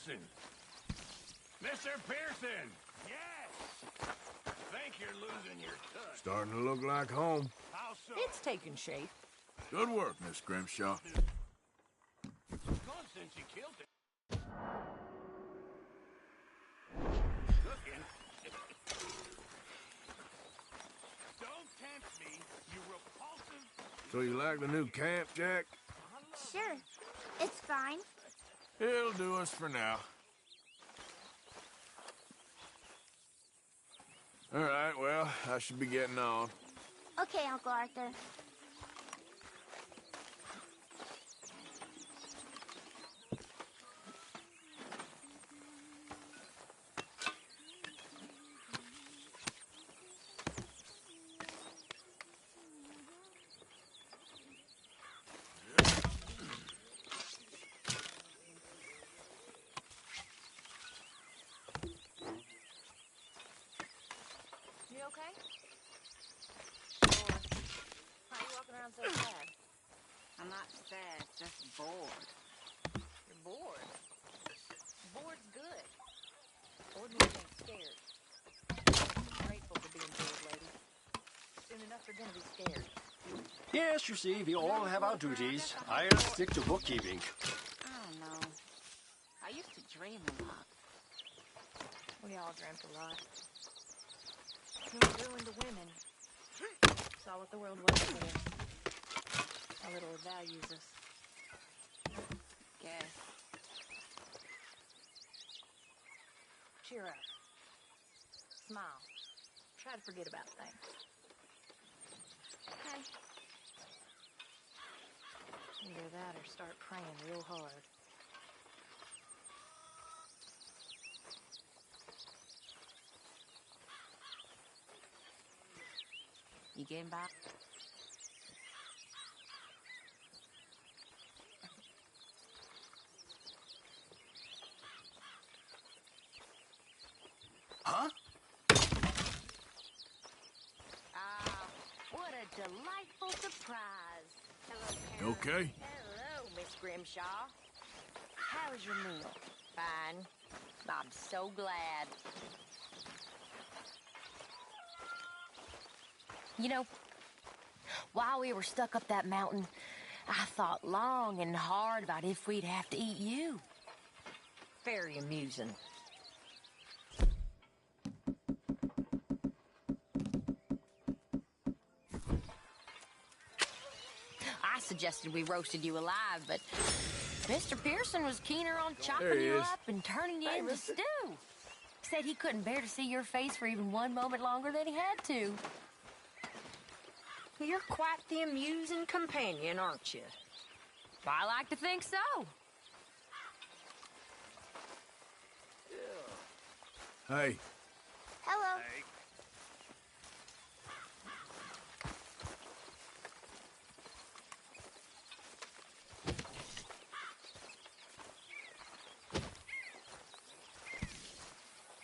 Pearson! Mr. Pearson! Yes! Think you're losing your touch. Starting to look like home. How so? It's taking shape. Good work, Miss Grimshaw. Gone since you killed it. Cooking. Don't tempt me, you repulsive... So you like the new camp, Jack? Sure. It's fine. It'll do us for now. All right, well, I should be getting on. Okay, Uncle Arthur. You okay? Or why are you walking around so sad? I'm not sad, just bored. You're bored. Bored's good. Bored means you ain't scared. I'm grateful for being bored, lady. Soon enough you're gonna be scared. Yes, you see, we all have our duties. I'll stick to bookkeeping. I don't know. I used to dream a lot. We all dreamt a lot. We were ruined to women. Saw what the world was for them. How little it values us. Guess. Cheer up. Smile. Try to forget about things. Okay. Either that or start praying real hard. You getting back? Huh? Ah, what a delightful surprise. Hello, You okay? Hello, Miss Grimshaw. How was your meal? Fine. I'm so glad. You know, while we were stuck up that mountain, I thought long and hard about if we'd have to eat you. Very amusing. I suggested we roasted you alive, but Mr. Pearson was keener on There chopping he you is. up and turning you into stew. Said he couldn't bear to see your face for even one moment longer than he had to. You're quite the amusing companion, aren't you? I like to think so. Hey, Hello.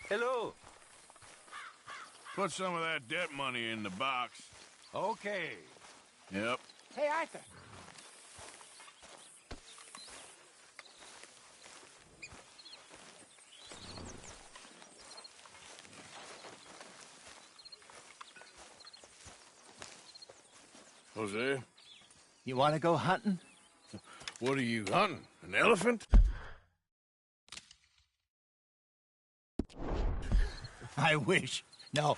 Hello. put some of that debt money in the box. Okay. Yep. Hey, Arthur. Jose, You want to go hunting? what are you hunting? An elephant? I wish. No,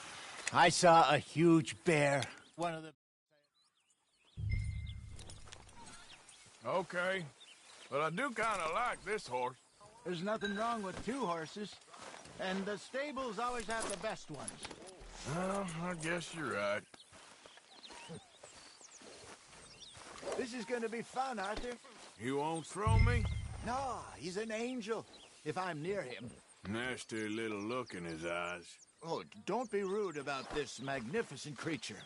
I saw a huge bear. One of the... Okay. But I do kind of like this horse. There's nothing wrong with two horses. And the stables always have the best ones. Well, I guess you're right. This is going to be fun, Arthur. You won't throw me? No, he's an angel, if I'm near him. Nasty little look in his eyes. Oh, don't be rude about this magnificent creature.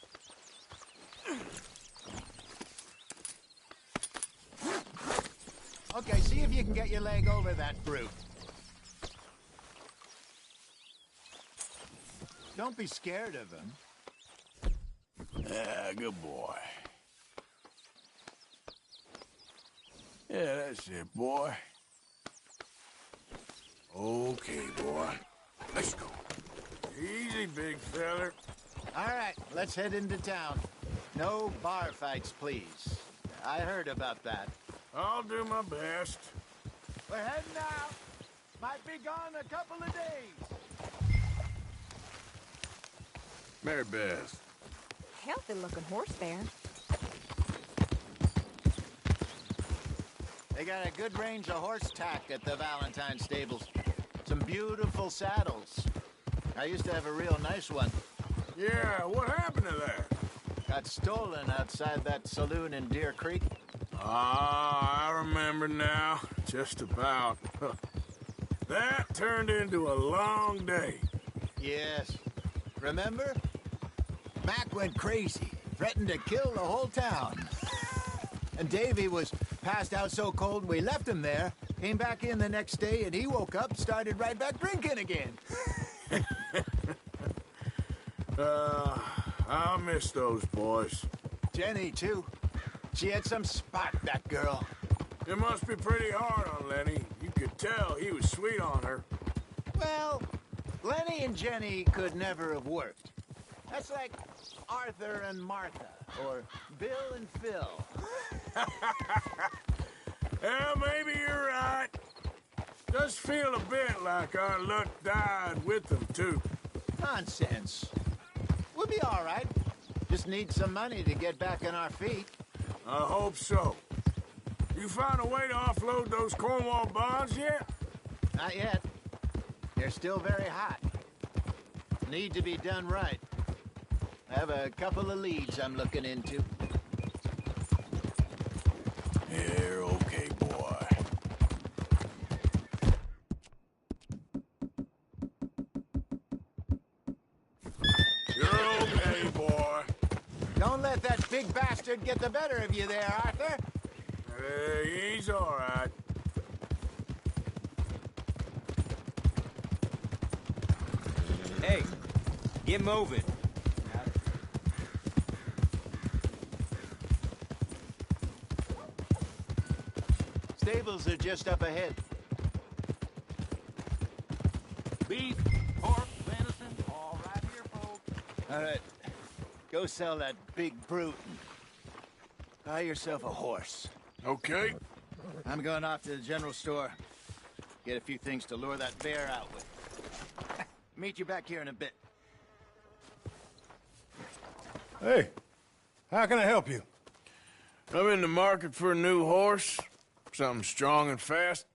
Okay, see if you can get your leg over that brute. Don't be scared of him. Yeah, good boy. Yeah, that's it, boy. Okay, boy. Let's go. Easy, big feller. All right, let's head into town. No bar fights, please. I heard about that. I'll do my best. We're heading out. Might be gone a couple of days. Mary Beth. Healthy-looking horse there. They got a good range of horse tack at the Valentine stables. Some beautiful saddles. I used to have a real nice one. Yeah, what happened to that? Got stolen outside that saloon in Deer Creek. Ah, I remember now. Just about. That turned into a long day. Yes. Remember? Mac went crazy, threatened to kill the whole town. And Davy was passed out so cold we left him there, came back in the next day, and he woke up, started right back drinking again. I'll miss those boys. Jenny, too. She had some spot, that girl. It must be pretty hard on Lenny. You could tell he was sweet on her. Well, Lenny and Jenny could never have worked. That's like Arthur and Martha, or Bill and Phil. Yeah, maybe you're right. Does feel a bit like our luck died with them, too. Nonsense. We'll be all right. Just need some money to get back on our feet. I hope so. You found a way to offload those Cornwall bonds yet? Not yet. They're still very hot. Need to be done right. I have a couple of leads I'm looking into. You're okay, boy. You're okay, boy. Don't let that big bastard get the better of you there, Arthur. He's all right. Hey, get moving. Stables are just up ahead. Beef, pork, venison, all right here, folks. All right. Go sell that big brute. Buy yourself a horse. Okay. I'm going off to the general store. Get a few things to lure that bear out with. Meet you back here in a bit. Hey, how can I help you? I'm in the market for a new horse. Something strong and fast.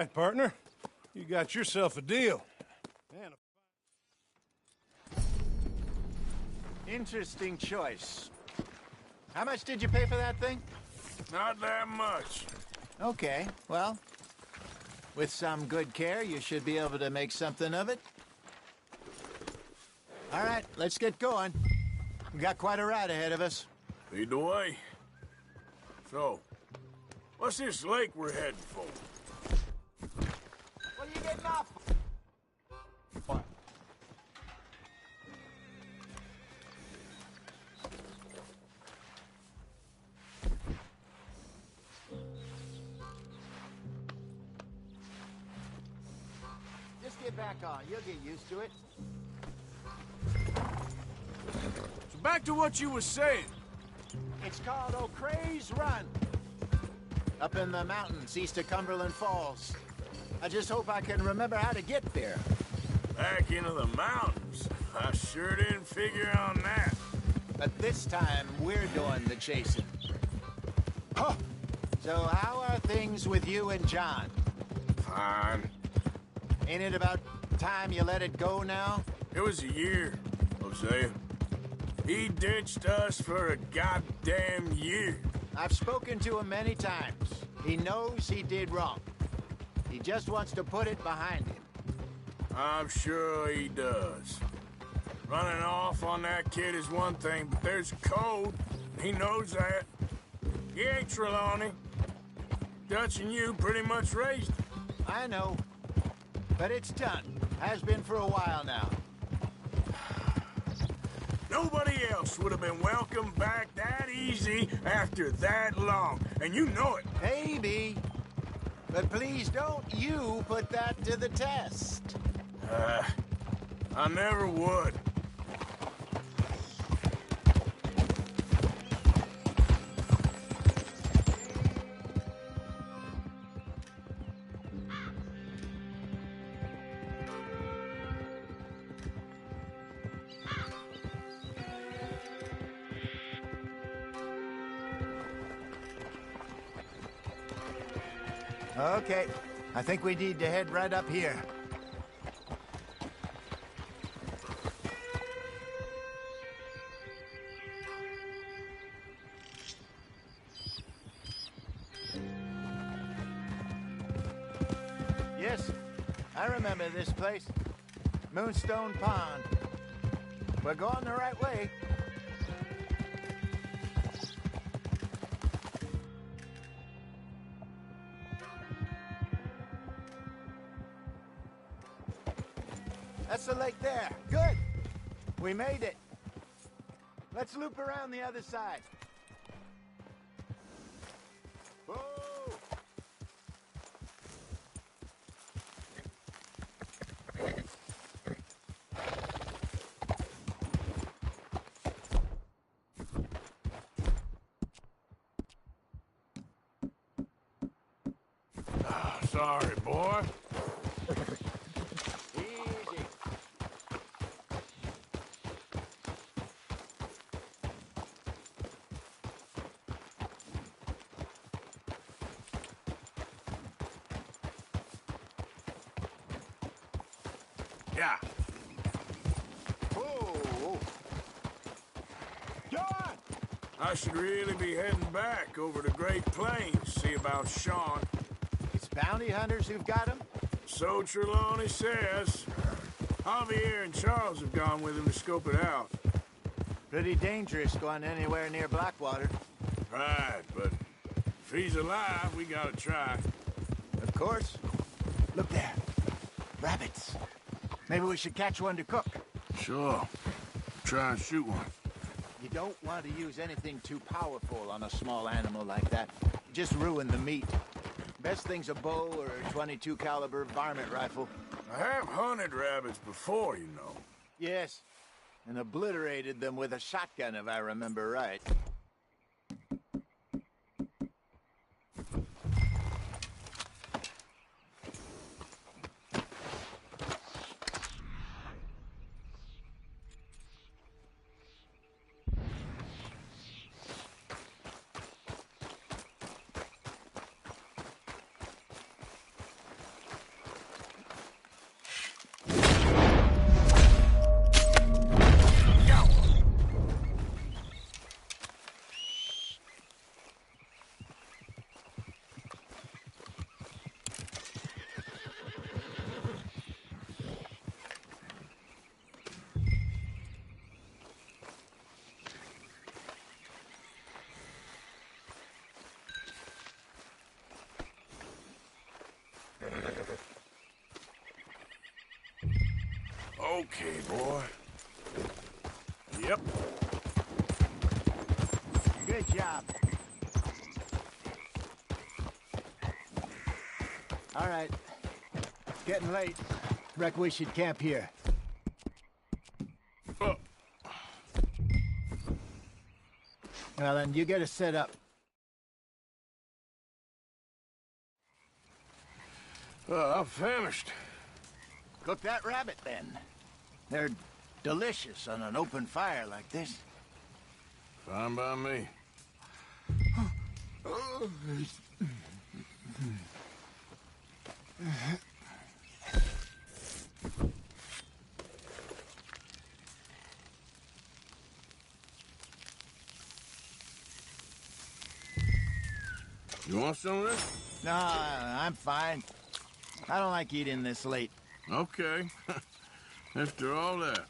right, partner. You got yourself a deal. And Interesting choice. How much did you pay for that thing? Not that much. Okay, well, with some good care, you should be able to make something of it. All right, let's get going. We got quite a ride ahead of us. Lead the way. So, what's this lake we're heading for? What are you getting off? What? Just get back on. You'll get used to it. So back to what you were saying. It's called O'Creagh's Run. Up in the mountains east of Cumberland Falls. I just hope I can remember how to get there. Back into the mountains. I sure didn't figure on that. But this time, we're doing the chasing. Huh. So how are things with you and John? Fine. Ain't it about time you let it go now? It was a year, Hosea. He ditched us for a goddamn year. I've spoken to him many times. He knows he did wrong. He just wants to put it behind him. I'm sure he does. Running off on that kid is one thing, but there's a code. He knows that. He ain't Trelawney. Dutch and you pretty much raised him. I know. But it's done. Has been for a while now. Nobody else would have been welcomed back that easy after that long, and you know it. Maybe. But please don't you put that to the test. I never would. Okay. I think we need to head right up here. Yes, I remember this place. Moonstone Pond. We're going the right way. That's the lake there. Good. We made it. Let's loop around the other side. Whoa! Sorry, boy. Easy. Yeah. Whoa! John! I should really be heading back over the Great Plains, see about Sean. It's bounty hunters who've got him? So Trelawney says. Javier and Charles have gone with him to scope it out. Pretty dangerous going anywhere near Blackwater. Right, but if he's alive, we gotta try. Of course. Look there. Rabbits. Maybe we should catch one to cook. Sure. Try and shoot one. You don't want to use anything too powerful on a small animal like that. Just ruin the meat. Best thing's a bow or a .22 caliber varmint rifle. I have hunted rabbits before, you know. Yes, and obliterated them with a shotgun, if I remember right. Okay, boy. Yep. Good job. All right. Getting late. Reckon we should camp here. Oh. Well, then, you get us set up. I'm famished. Cook that rabbit, then. They're delicious on an open fire like this. Fine by me. You want some of this? No, I'm fine. I don't like eating this late. Okay. After all that.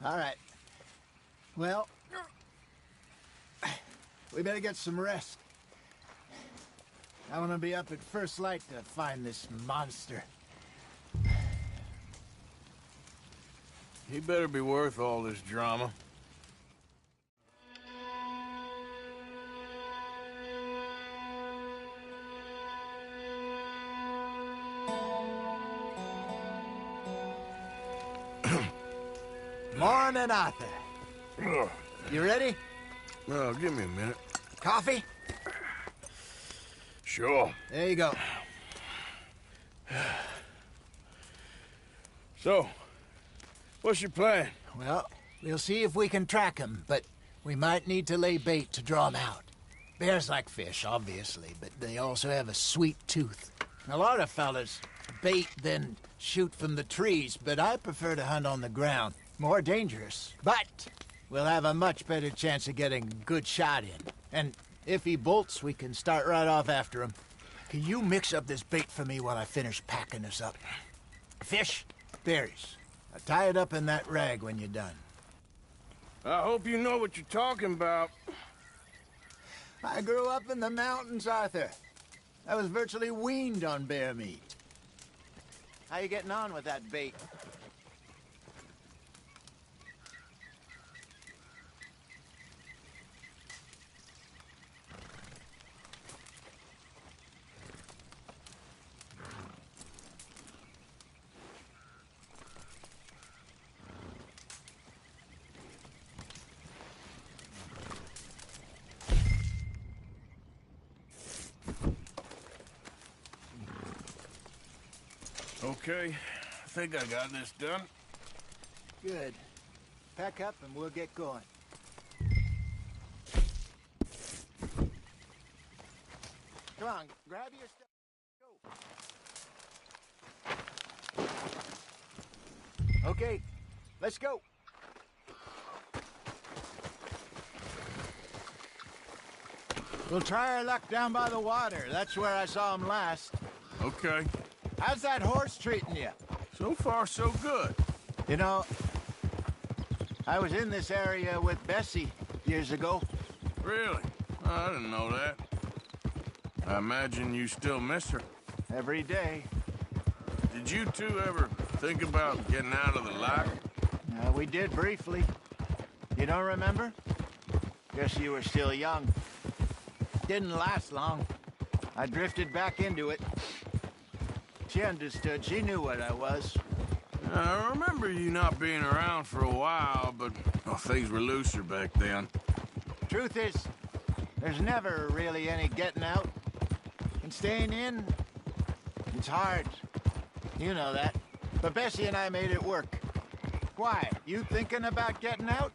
All right. Well, we better get some rest. I want to be up at first light to find this monster. He better be worth all this drama. Morning, Arthur. Ugh. You ready? Well, give me a minute. Coffee? Sure. There you go. So, what's your plan? Well, we'll see if we can track him, but we might need to lay bait to draw him out. Bears like fish, obviously, but they also have a sweet tooth. A lot of fellas bait, then shoot from the trees, but I prefer to hunt on the ground. More dangerous, but we'll have a much better chance of getting a good shot in. And if he bolts, we can start right off after him. Can you mix up this bait for me while I finish packing this up? Fish, berries. Now tie it up in that rag when you're done. I hope you know what you're talking about. I grew up in the mountains, Arthur. I was virtually weaned on bear meat. How you getting on with that bait? Okay, I think I got this done. Good. Pack up and we'll get going. Come on, grab your stuff. Go. Okay, let's go. We'll try our luck down by the water. That's where I saw him last. Okay. How's that horse treating you? So far, so good. You know, I was in this area with Bessie years ago. Really? Oh, I didn't know that. I imagine you still miss her. Every day. Did you two ever think about getting out of the lock? We did briefly. You don't remember? Guess you were still young. Didn't last long. I drifted back into it. She understood. She knew what I was. I remember you not being around for a while, but things were looser back then. Truth is, There's never really any getting out. And staying in, it's hard. You know that. But Bessie and I made it work. Why? You thinking about getting out?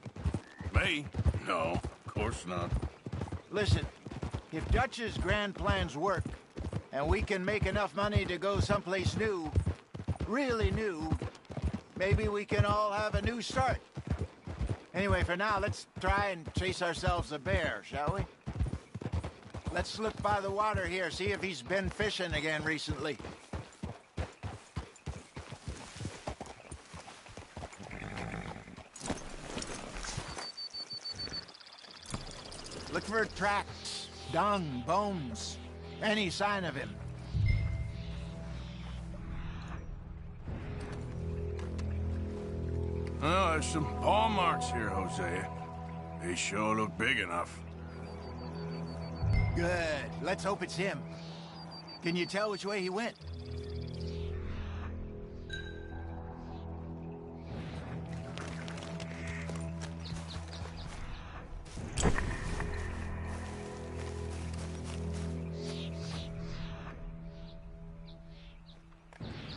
Me? No, of course not. Listen, if Dutch's grand plans work, and we can make enough money to go someplace new, really new, maybe we can all have a new start. Anyway, for now, let's try and chase ourselves a bear, shall we? Let's look by the water here, see if he's been fishing again recently. Look for tracks, dung, bones, any sign of him. Oh, there's some paw marks here, Hosea. They sure look big enough. Good. Let's hope it's him. Can you tell which way he went?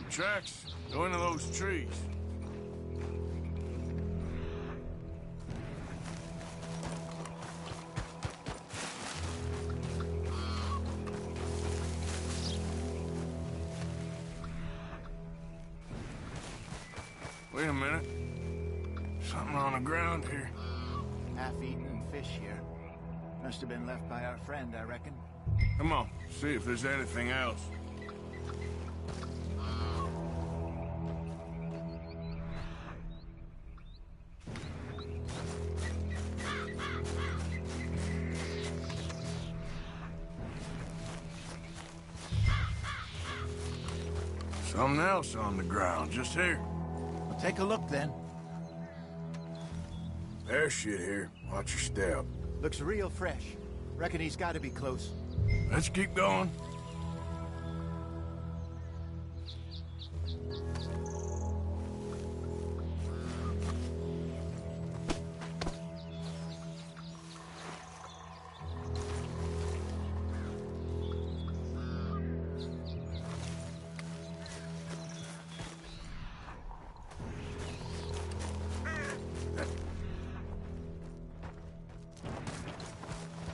Tracks go into those trees. Wait a minute. Something on the ground here. Half-eaten fish here. Must have been left by our friend, I reckon. Come on, see if there's anything else. Something else on the ground, just here. Well, take a look, then. There's shit here. Watch your step. Looks real fresh. Reckon he's got to be close. Let's keep going.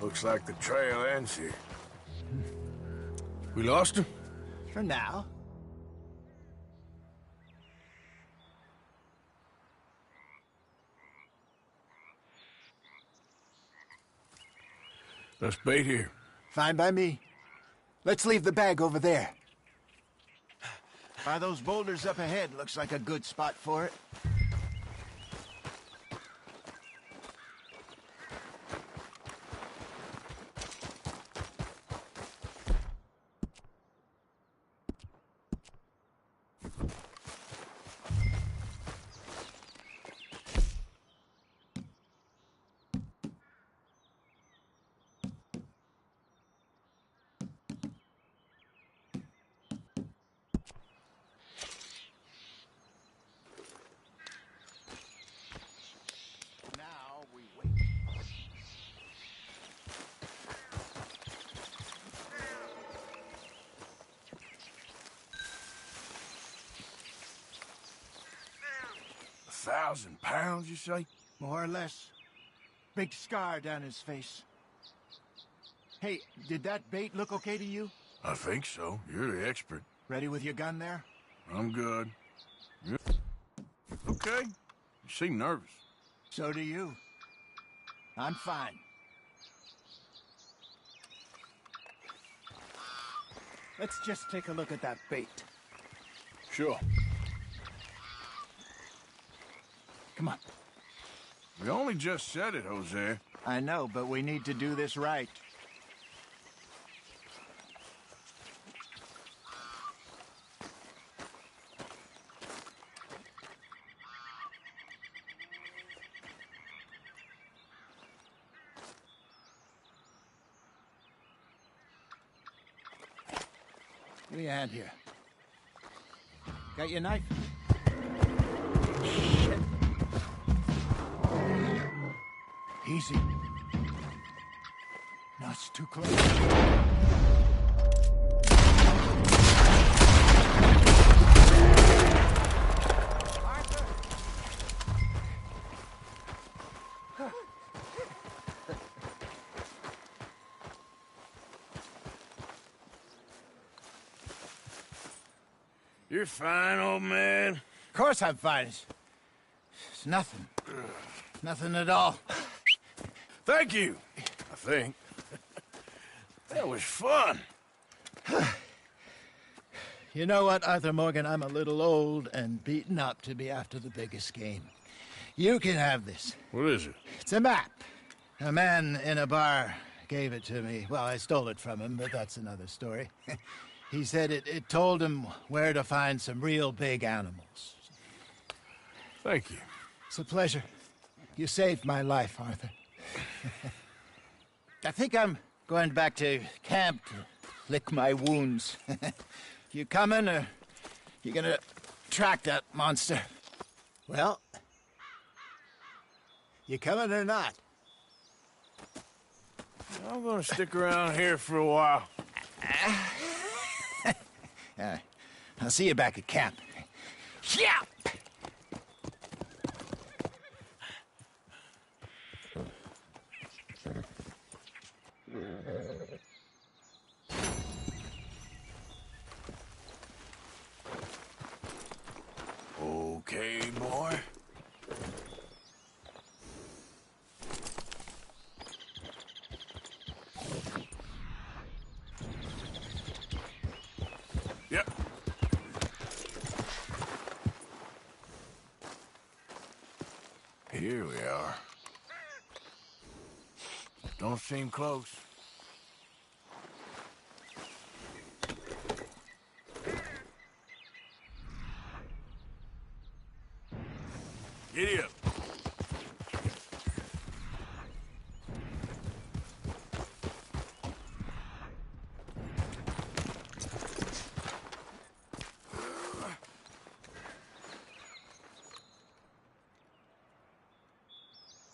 Looks like the trail ends here. We lost him? For now. Let's bait here. Fine by me. Let's leave the bag over there. By those boulders up ahead, looks like a good spot for it. Now we wait. £1,000, you say? More or less. Big scar down his face. Hey, did that bait look okay to you? I think so. You're the expert. Ready with your gun there? I'm good. You okay? You seem nervous. So do you. I'm fine. Let's just take a look at that bait. Sure. Come on. We only just said it, Hosea. I know, but we need to do this right. Give me a hand here. Got your knife? Shit. Easy. Now Much too close. You're fine, old man. Of course I'm fine. It's nothing. Nothing at all. Thank you, I think. That was fun. You know what, Arthur Morgan? I'm a little old and beaten up to be after the biggest game. You can have this. What is it? It's a map. A man in a bar gave it to me. Well, I stole it from him, but that's another story. He said it told him where to find some real big animals. Thank you. It's a pleasure. You saved my life, Arthur. I think I'm going back to camp to lick my wounds. You coming, or you gonna track that monster? Well, you coming or not? I'm gonna stick around here for a while. I'll see you back at camp. Yeah! Okay, boy. Yep. Here we are. Don't seem close. Giddy up.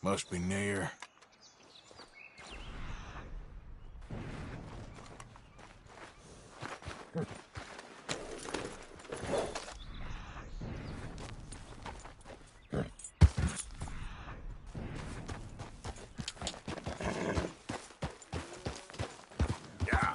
Must be near. Yeah.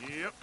Yep.